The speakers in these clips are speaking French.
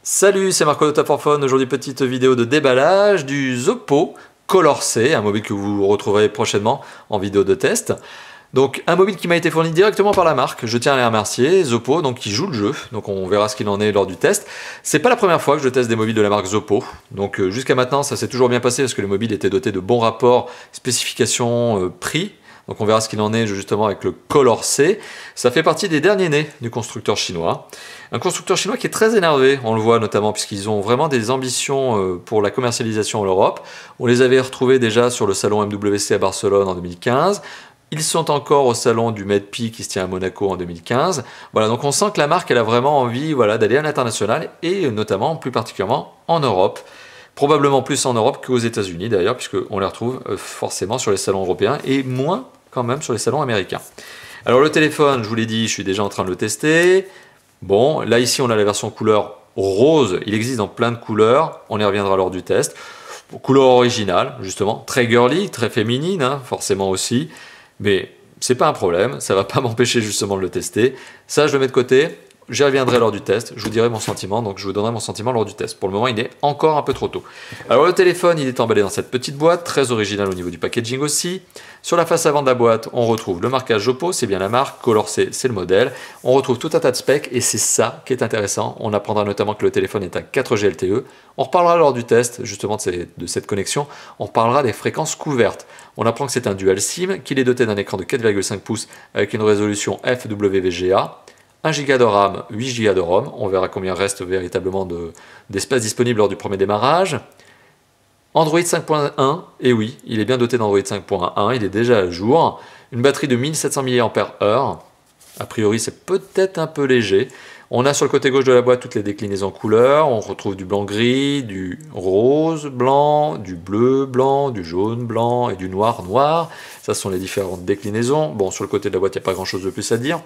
Salut, c'est Marco de Tap4Phone. Aujourd'hui, petite vidéo de déballage du Oppo Color C, un mobile que vous retrouverez prochainement en vidéo de test. Donc un mobile qui m'a été fourni directement par la marque, je tiens à les remercier, Zoppo, donc qui joue le jeu, donc on verra ce qu'il en est lors du test. C'est pas la première fois que je teste des mobiles de la marque Zoppo, donc jusqu'à maintenant ça s'est toujours bien passé parce que le mobile était doté de bons rapports spécifications prix. Donc on verra ce qu'il en est justement avec le Color C. Ça fait partie des derniers nés du constructeur chinois. Un constructeur chinois qui est très énervé, on le voit notamment puisqu'ils ont vraiment des ambitions pour la commercialisation en Europe. On les avait retrouvés déjà sur le salon MWC à Barcelone en 2015. Ils sont encore au salon du MEDPI qui se tient à Monaco en 2015. Voilà, donc on sent que la marque elle a vraiment envie d'aller à l'international et notamment plus particulièrement en Europe. Probablement plus en Europe qu'aux États-Unis d'ailleurs, puisqu'on les retrouve forcément sur les salons européens et moins quand même sur les salons américains. Alors le téléphone, je vous l'ai dit, je suis déjà en train de le tester. Bon, là ici on a la version couleur rose, il existe dans plein de couleurs, on y reviendra lors du test. Couleur originale, justement, très girly, très féminine, hein, forcément aussi, mais c'est pas un problème, ça va pas m'empêcher justement de le tester. Ça je le mets de côté. J'y reviendrai lors du test, je vous dirai mon sentiment, donc je vous donnerai mon sentiment lors du test. Pour le moment, il est encore un peu trop tôt. Alors le téléphone, il est emballé dans cette petite boîte, très originale au niveau du packaging aussi. Sur la face avant de la boîte, on retrouve le marquage Oppo, c'est bien la marque, Color C, c'est le modèle. On retrouve tout un tas de specs et c'est ça qui est intéressant. On apprendra notamment que le téléphone est à 4G LTE. On reparlera lors du test, justement de cette connexion, on parlera des fréquences couvertes. On apprend que c'est un dual SIM, qu'il est doté d'un écran de 4,5 pouces avec une résolution FWVGA. 1 Go de RAM, 8 Go de ROM, on verra combien reste véritablement d'espace disponible lors du premier démarrage. Android 5.1, et oui, il est bien doté d'Android 5.1, il est déjà à jour. Une batterie de 1700 mAh, a priori c'est peut-être un peu léger. On a sur le côté gauche de la boîte toutes les déclinaisons couleurs, on retrouve du blanc-gris, du rose-blanc, du bleu-blanc, du jaune-blanc et du noir-noir. Ça ce sont les différentes déclinaisons. Bon, sur le côté de la boîte, il n'y a pas grand-chose de plus à dire.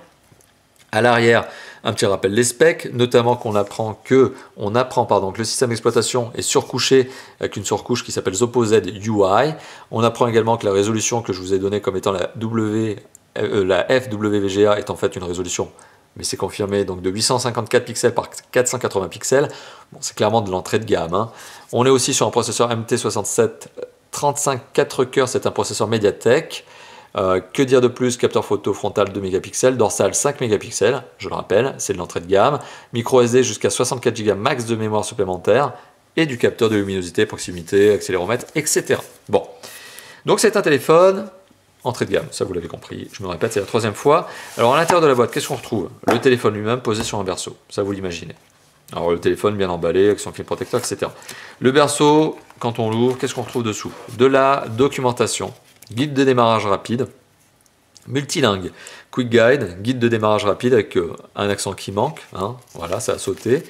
À l'arrière, un petit rappel des specs, notamment qu'on apprend que le système d'exploitation est surcouché avec une surcouche qui s'appelle Zoppo Z UI. On apprend également que la résolution que je vous ai donnée comme étant la FWVGA est en fait une résolution, mais c'est confirmé, donc de 854 pixels par 480 pixels. Bon, c'est clairement de l'entrée de gamme, hein. On est aussi sur un processeur MT6735 4 cœurs, c'est un processeur Mediatek. Que dire de plus? Capteur photo frontal 2 mégapixels, dorsal 5 mégapixels, je le rappelle, c'est de l'entrée de gamme, micro SD jusqu'à 64 Go max de mémoire supplémentaire, et du capteur de luminosité, proximité, accéléromètre, etc. Bon, donc c'est un téléphone entrée de gamme, ça vous l'avez compris, je me répète, c'est la troisième fois. Alors à l'intérieur de la boîte, qu'est-ce qu'on retrouve? Le téléphone lui-même posé sur un berceau, ça vous l'imaginez. Alors le téléphone bien emballé avec son film protecteur, etc. Le berceau, quand on l'ouvre, qu'est-ce qu'on retrouve dessous? De la documentation. Guide de démarrage rapide, multilingue, quick guide, guide de démarrage rapide avec un accent qui manque, hein, voilà, ça a sauté.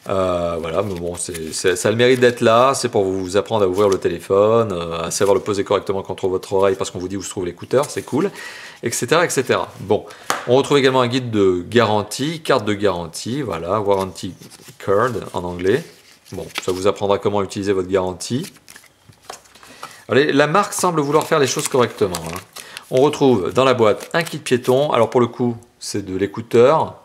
Voilà, mais bon, ça a le mérite d'être là, c'est pour vous apprendre à ouvrir le téléphone, à savoir le poser correctement contre votre oreille parce qu'on vous dit où se trouve l'écouteur, c'est cool, etc., etc. Bon, on retrouve également un guide de garantie, carte de garantie, voilà, warranty card en anglais. Bon, ça vous apprendra comment utiliser votre garantie. Allez, la marque semble vouloir faire les choses correctement, hein. On retrouve dans la boîte un kit piéton. Alors pour le coup, c'est de l'écouteur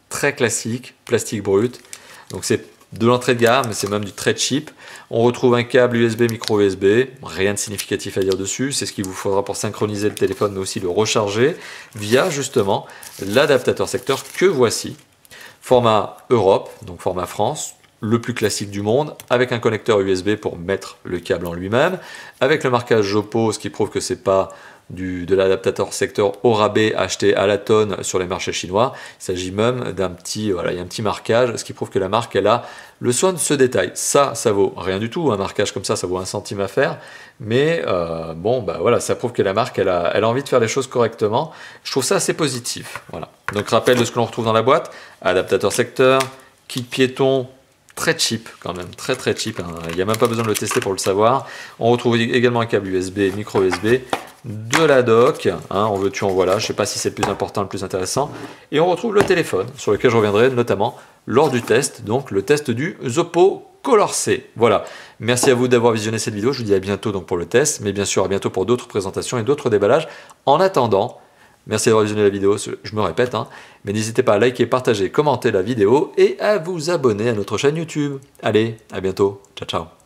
très classique, plastique brut. Donc c'est de l'entrée de gamme, mais c'est même du très cheap. On retrouve un câble USB, micro USB. Rien de significatif à dire dessus. C'est ce qu'il vous faudra pour synchroniser le téléphone, mais aussi le recharger via justement l'adaptateur secteur que voici. Format Europe, donc format France. Le plus classique du monde, avec un connecteur USB pour mettre le câble en lui-même, avec le marquage Oppo, ce qui prouve que c'est pas de l'adaptateur secteur au rabais acheté à la tonne sur les marchés chinois. Il s'agit même d'un petit, voilà, il y a un petit marquage, ce qui prouve que la marque elle a le soin de ce détail. Ça vaut rien du tout, un marquage comme ça vaut 1 centime à faire, mais bon, bah voilà, ça prouve que la marque elle a envie de faire les choses correctement. Je trouve ça assez positif. Voilà. Donc rappel de ce que l'on retrouve dans la boîte, adaptateur secteur, kit piéton. Très cheap quand même, très cheap, hein. Il n'y a même pas besoin de le tester pour le savoir. On retrouve également un câble USB, micro USB, de la dock, hein, en veux-tu en voilà, je ne sais pas si c'est le plus important, le plus intéressant. Et on retrouve le téléphone, sur lequel je reviendrai notamment lors du test, donc le test du Zoppo Color C. Voilà, merci à vous d'avoir visionné cette vidéo, je vous dis à bientôt donc pour le test, mais bien sûr à bientôt pour d'autres présentations et d'autres déballages. En attendant, Merci d'avoir visionné la vidéo, je me répète, hein, mais n'hésitez pas à liker, partager, commenter la vidéo et à vous abonner à notre chaîne YouTube. Allez, à bientôt, ciao ciao.